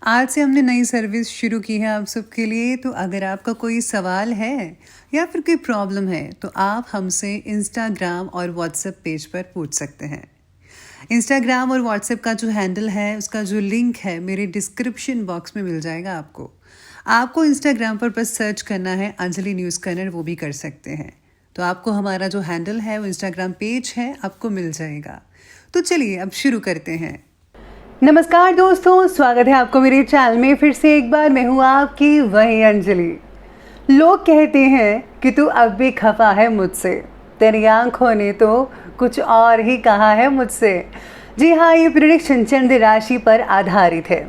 आज से हमने नई सर्विस शुरू की है आप सबके लिए। तो अगर आपका कोई सवाल है या फिर कोई प्रॉब्लम है तो आप हमसे इंस्टाग्राम और व्हाट्सएप पेज पर पूछ सकते हैं। इंस्टाग्राम और व्हाट्सएप का जो हैंडल है उसका जो लिंक है मेरे डिस्क्रिप्शन बॉक्स में मिल जाएगा आपको। आपको इंस्टाग्राम पर बस सर्च करना है अंजलि न्यूज़ कन्नड़, वो भी कर सकते हैं। तो आपको हमारा जो हैंडल है वो इंस्टाग्राम पेज है आपको मिल जाएगा। तो चलिए अब शुरू करते हैं। नमस्कार दोस्तों, स्वागत है आपको मेरे चैनल में फिर से एक बार। मैं हूँ आपकी वही अंजलि। लोग कहते हैं कि तू अब भी खफा है मुझसे, तेरी आंखों ने तो कुछ और ही कहा है मुझसे। जी हाँ, ये प्रेडिक्शन चंद्र राशि पर आधारित है।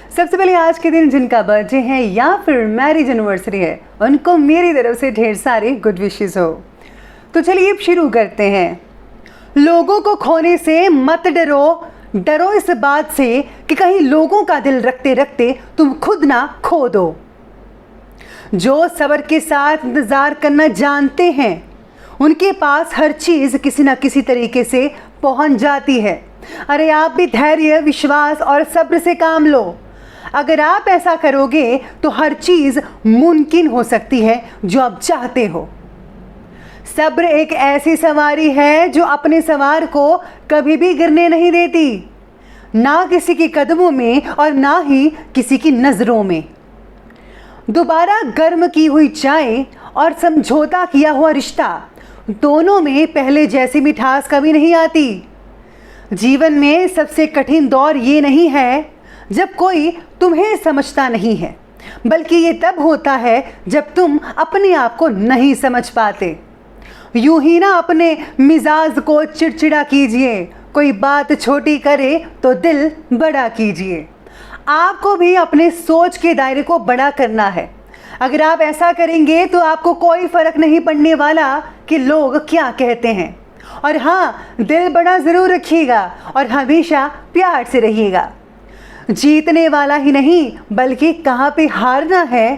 सबसे पहले आज के दिन जिनका बर्थडे है या फिर मैरिज एनिवर्सरी है उनको मेरी तरफ से ढेर सारे गुड विशेस हो। तो चलिए अब शुरू करते हैं। लोगों को खोने से मत डरो, डरो इस बात से कि कहीं लोगों का दिल रखते रखते तुम खुद ना खो दो। जो सब्र के साथ इंतजार करना जानते हैं उनके पास हर चीज किसी ना किसी तरीके से पहुंच जाती है। अरे आप भी धैर्य, विश्वास और सब्र से काम लो। अगर आप ऐसा करोगे तो हर चीज मुमकिन हो सकती है जो आप चाहते हो। सब्र एक ऐसी सवारी है जो अपने सवार को कभी भी गिरने नहीं देती, ना किसी के कदमों में और ना ही किसी की नजरों में। दोबारा गर्म की हुई चाय और समझौता किया हुआ रिश्ता, दोनों में पहले जैसी मिठास कभी नहीं आती। जीवन में सबसे कठिन दौर ये नहीं है जब कोई तुम्हें समझता नहीं है, बल्कि ये तब होता है जब तुम अपने आप को नहीं समझ पाते। यूं ही ना अपने मिजाज को चिड़चिड़ा कीजिए, कोई बात छोटी करे तो दिल बड़ा कीजिए। आपको भी अपने सोच के दायरे को बड़ा करना है। अगर आप ऐसा करेंगे तो आपको कोई फर्क नहीं पड़ने वाला कि लोग क्या कहते हैं। और हाँ, दिल बड़ा जरूर रखिएगा और हमेशा प्यार से रहिएगा। जीतने वाला ही नहीं बल्कि कहाँ पे हारना है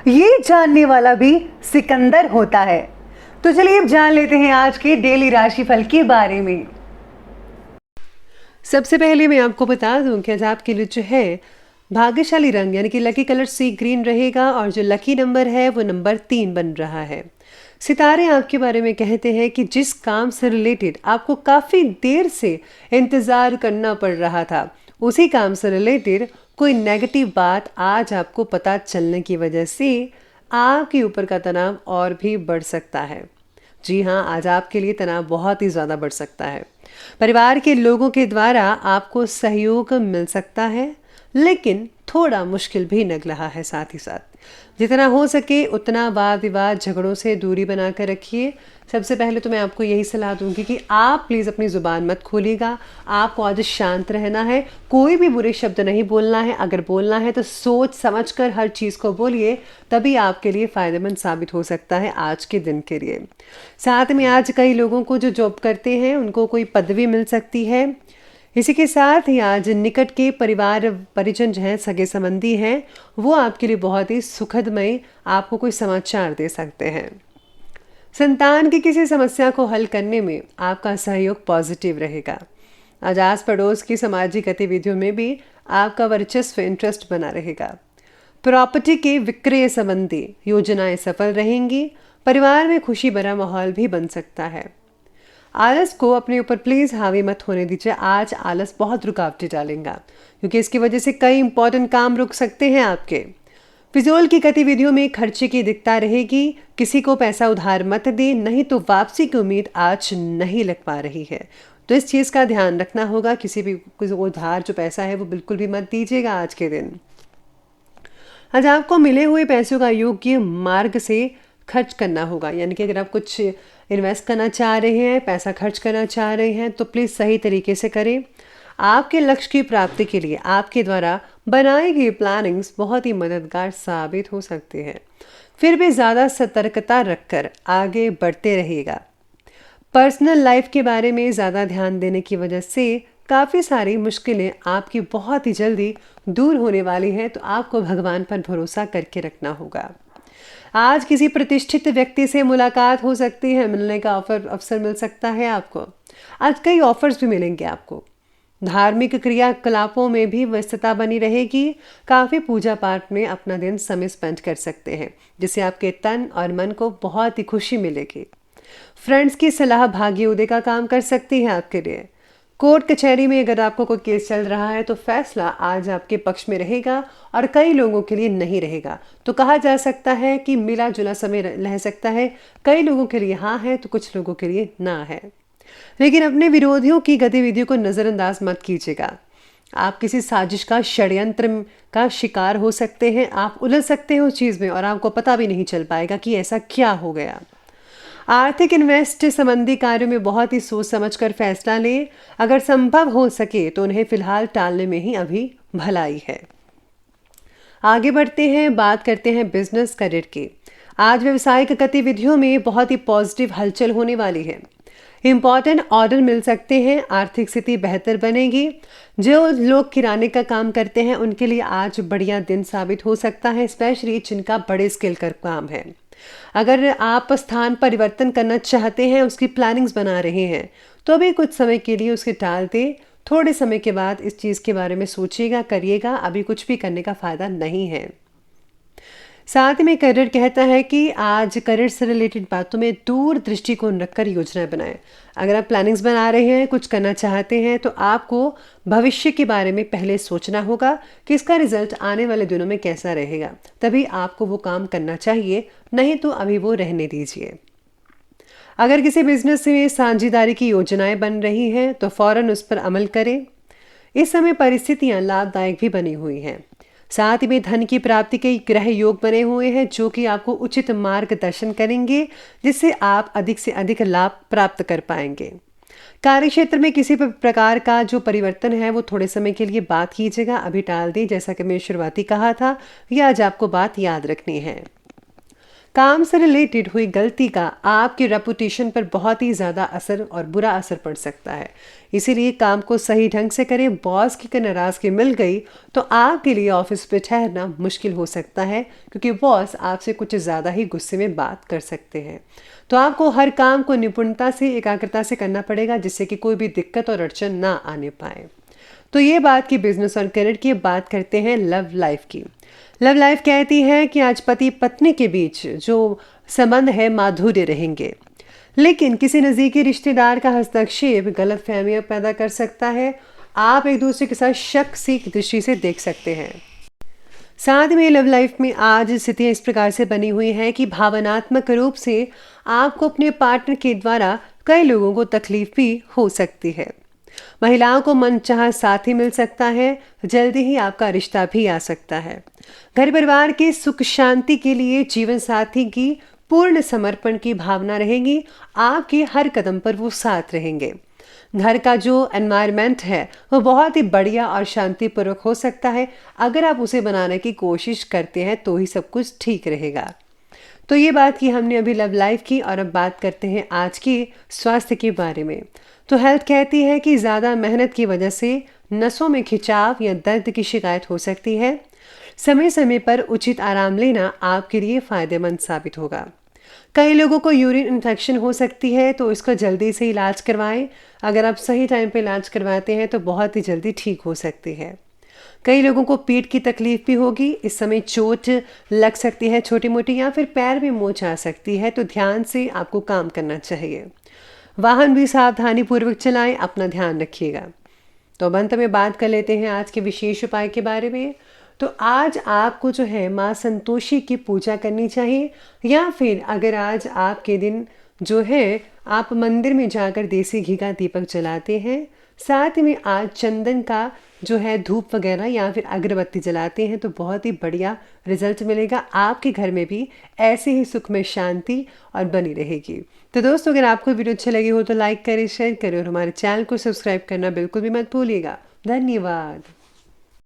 ये जानने वाला भी सिकंदर होता है। तो चलिए अब जान लेते हैं आज के डेली राशिफल के बारे में। सबसे पहले मैं आपको बता दूं कि आज आपके लिए जो है भाग्यशाली रंग यानी कि लकी कलर सी ग्रीन रहेगा और जो लकी नंबर है वो नंबर 3 बन रहा है। सितारे आपके बारे में कहते हैं कि जिस काम से रिलेटेड आपको काफ़ी देर से इंतज़ार करना पड़ रहा था, उसी काम से रिलेटेड कोई नेगेटिव बात आज आपको पता चलने की वजह से आपके ऊपर का तनाव और भी बढ़ सकता है। जी हाँ, आज आपके लिए तनाव बहुत ही ज़्यादा बढ़ सकता है। परिवार के लोगों के द्वारा आपको सहयोग मिल सकता है, लेकिन थोड़ा मुश्किल भी लग रहा है। साथ ही साथ जितना हो सके उतना वाद विवाद झगड़ों से दूरी बना कर रखिए। सबसे पहले तो मैं आपको यही सलाह दूंगी कि आप प्लीज़ अपनी ज़ुबान मत खोलिएगा। आपको आज शांत रहना है, कोई भी बुरे शब्द नहीं बोलना है। अगर बोलना है तो सोच समझ कर हर चीज़ को बोलिए, तभी आपके लिए फ़ायदेमंद साबित हो सकता है आज के दिन के लिए। साथ में आज कई लोगों को जो जॉब करते हैं उनको कोई पदवी मिल सकती है। इसी के साथ ही आज निकट के परिवार परिजन जो हैं, सगे संबंधी हैं, वो आपके लिए बहुत ही सुखदमय आपको कोई समाचार दे सकते हैं। संतान की किसी समस्या को हल करने में आपका सहयोग पॉजिटिव रहेगा। आज आस पड़ोस की सामाजिक गतिविधियों में भी आपका वर्चस्व इंटरेस्ट बना रहेगा। प्रॉपर्टी के विक्रय संबंधी योजनाएं सफल रहेंगी। परिवार में खुशी भरा माहौल भी बन सकता है। आलस को अपने ऊपर प्लीज़ हावी मत होने दीजिए। आज आलस बहुत रुकावटें डालेगा, क्योंकि इसकी वजह से कई इंपॉर्टेंट काम रुक सकते हैं आपके। फिजूल की गतिविधियों में खर्चे की दिक्कत रहेगी। किसी को पैसा उधार मत दे, नहीं तो वापसी की उम्मीद आज नहीं लग पा रही है। तो इस चीज़ का ध्यान रखना होगा। किसी भी उधार जो पैसा है वो बिल्कुल भी मत दीजिएगा आज के दिन। आज आपको मिले हुए पैसों का योग्य मार्ग से खर्च करना होगा, यानी कि अगर आप कुछ इन्वेस्ट करना चाह रहे हैं, पैसा खर्च करना चाह रहे हैं, तो प्लीज़ सही तरीके से करें। आपके लक्ष्य की प्राप्ति के लिए आपके द्वारा बनाई गई प्लानिंग्स बहुत ही मददगार साबित हो सकती है। फिर भी ज़्यादा सतर्कता रखकर आगे बढ़ते रहिएगा। पर्सनल लाइफ के बारे में ज़्यादा ध्यान देने की वजह से काफ़ी सारी मुश्किलें आपकी बहुत ही जल्दी दूर होने वाली हैं, तो आपको भगवान पर भरोसा करके रखना होगा। आज किसी प्रतिष्ठित व्यक्ति से मुलाकात हो सकती है, मिलने का अवसर मिल सकता है आपको। आज कई ऑफर्स भी मिलेंगे आपको। धार्मिक क्रियाकलापों में भी व्यस्तता बनी रहेगी। काफ़ी पूजा पाठ में अपना दिन समय स्पेंड कर सकते हैं, जिससे आपके तन और मन को बहुत ही खुशी मिलेगी। फ्रेंड्स की सलाह भाग्य उदय का काम कर सकती है आपके लिए। कोर्ट कचहरी में अगर आपको कोई केस चल रहा है तो फैसला आज आपके पक्ष में रहेगा और कई लोगों के लिए नहीं रहेगा। तो कहा जा सकता है कि मिला जुला समय रह सकता है। कई लोगों के लिए हाँ है तो कुछ लोगों के लिए ना है। लेकिन अपने विरोधियों की गतिविधियों को नज़रअंदाज मत कीजिएगा। आप किसी साजिश का षड्यंत्र का शिकार हो सकते हैं। आप उलझ सकते हैं उस चीज़ में और आपको पता भी नहीं चल पाएगा कि ऐसा क्या हो गया। आर्थिक इन्वेस्ट संबंधी कार्यों में बहुत ही सोच समझकर फैसला लें। अगर संभव हो सके तो उन्हें फिलहाल टालने में ही अभी भलाई है। आगे बढ़ते हैं, बात करते हैं बिजनेस करियर की। आज व्यवसायिक गतिविधियों में बहुत ही पॉजिटिव हलचल होने वाली है। इम्पॉर्टेंट ऑर्डर मिल सकते हैं। आर्थिक स्थिति बेहतर बनेगी। जो लोग किराने का काम करते हैं उनके लिए आज बढ़िया दिन साबित हो सकता है, स्पेशली जिनका बड़े स्केल का काम है। अगर आप स्थान परिवर्तन करना चाहते हैं, उसकी प्लानिंग्स बना रहे हैं, तो भी कुछ समय के लिए उसके टाल दें। थोड़े समय के बाद इस चीज़ के बारे में सोचिएगा, करिएगा। अभी कुछ भी करने का फ़ायदा नहीं है। साथ में करियर कहता है कि आज करियर से रिलेटेड बातों में दूर दृष्टिकोण रखकर योजनाएं बनाएं। अगर आप प्लानिंग्स बना रहे हैं, कुछ करना चाहते हैं, तो आपको भविष्य के बारे में पहले सोचना होगा कि इसका रिजल्ट आने वाले दिनों में कैसा रहेगा। तभी आपको वो काम करना चाहिए, नहीं तो अभी वो रहने दीजिए। अगर किसी बिजनेस में साझेदारी की योजनाएं बन रही हैं तो फौरन उस पर अमल करें। इस समय परिस्थितियां लाभदायक भी बनी हुई हैं। साथ में धन की प्राप्ति के ग्रह योग बने हुए हैं, जो कि आपको उचित मार्गदर्शन करेंगे, जिससे आप अधिक से अधिक लाभ प्राप्त कर पाएंगे। कार्यक्षेत्र में किसी भी प्रकार का जो परिवर्तन है वो थोड़े समय के लिए बात कीजिएगा, अभी टाल दें। जैसा कि मैंने शुरुआती कहा था, यह आज आपको बात याद रखनी है। काम से रिलेटेड हुई गलती का आपकी रेपुटेशन पर बहुत ही ज़्यादा असर और बुरा असर पड़ सकता है। इसीलिए काम को सही ढंग से करें। बॉस की नाराज़गी मिल गई तो आपके लिए ऑफिस पे ठहरना मुश्किल हो सकता है, क्योंकि बॉस आपसे कुछ ज़्यादा ही गुस्से में बात कर सकते हैं। तो आपको हर काम को निपुणता से, एकाग्रता से करना पड़ेगा, जिससे कि कोई भी दिक्कत और अड़चन ना आने पाए। तो ये बात की बिजनेस और करियर की। बात करते हैं लव लाइफ की। लव लाइफ कहती है कि आज पति पत्नी के बीच जो संबंध है माधुर्य रहेंगे, लेकिन किसी नज़दीकी रिश्तेदार का हस्तक्षेप गलत फहमियाँ पैदा कर सकता है। आप एक दूसरे के साथ शक सी दृष्टि से देख सकते हैं। साथ में लव लाइफ में आज स्थितियाँ इस प्रकार से बनी हुई हैं कि भावनात्मक रूप से आपको अपने पार्टनर के द्वारा कई लोगों को तकलीफ भी हो सकती है। महिलाओं को मनचाहा साथी मिल सकता है। जल्दी ही आपका रिश्ता भी आ सकता है। घर परिवार के सुख शांति के लिए जीवन साथी की पूर्ण समर्पण की भावना रहेगी। आपके हर कदम पर वो साथ रहेंगे। घर का जो एनवायरनमेंट है वो बहुत ही बढ़िया और शांतिपूर्वक हो सकता है। अगर आप उसे बनाने की कोशिश करते हैं तो ही सब कुछ ठीक रहेगा। तो ये बात की हमने अभी लव लाइफ की, और अब बात करते हैं आज की स्वास्थ्य के बारे में। तो हेल्थ कहती है कि ज़्यादा मेहनत की वजह से नसों में खिंचाव या दर्द की शिकायत हो सकती है। समय समय पर उचित आराम लेना आपके लिए फ़ायदेमंद साबित होगा। कई लोगों को यूरिन इन्फेक्शन हो सकती है, तो इसका जल्दी से इलाज करवाएं। अगर आप सही टाइम पे इलाज करवाते हैं तो बहुत ही जल्दी ठीक हो सकती है। कई लोगों को पेट की तकलीफ भी होगी। इस समय चोट लग सकती है छोटी मोटी, या फिर पैर में मोच आ सकती है, तो ध्यान से आपको काम करना चाहिए। वाहन भी सावधानी पूर्वक चलाएं, अपना ध्यान रखिएगा। तो अब अंत में बात कर लेते हैं आज के विशेष उपाय के बारे में। तो आज आपको जो है माँ संतोषी की पूजा करनी चाहिए, या फिर अगर आज आपके दिन जो है आप मंदिर में जाकर देसी घी का दीपक जलाते हैं, साथ में आज चंदन का जो है धूप वगैरह या फिर अगरबत्ती जलाते हैं, तो बहुत ही बढ़िया रिजल्ट मिलेगा। आपके घर में भी ऐसे ही सुख में शांति और बनी रहेगी। तो दोस्तों, अगर आपको वीडियो अच्छी लगी हो तो लाइक करें, शेयर करें और हमारे चैनल को सब्सक्राइब करना बिल्कुल भी मत भूलिएगा। धन्यवाद।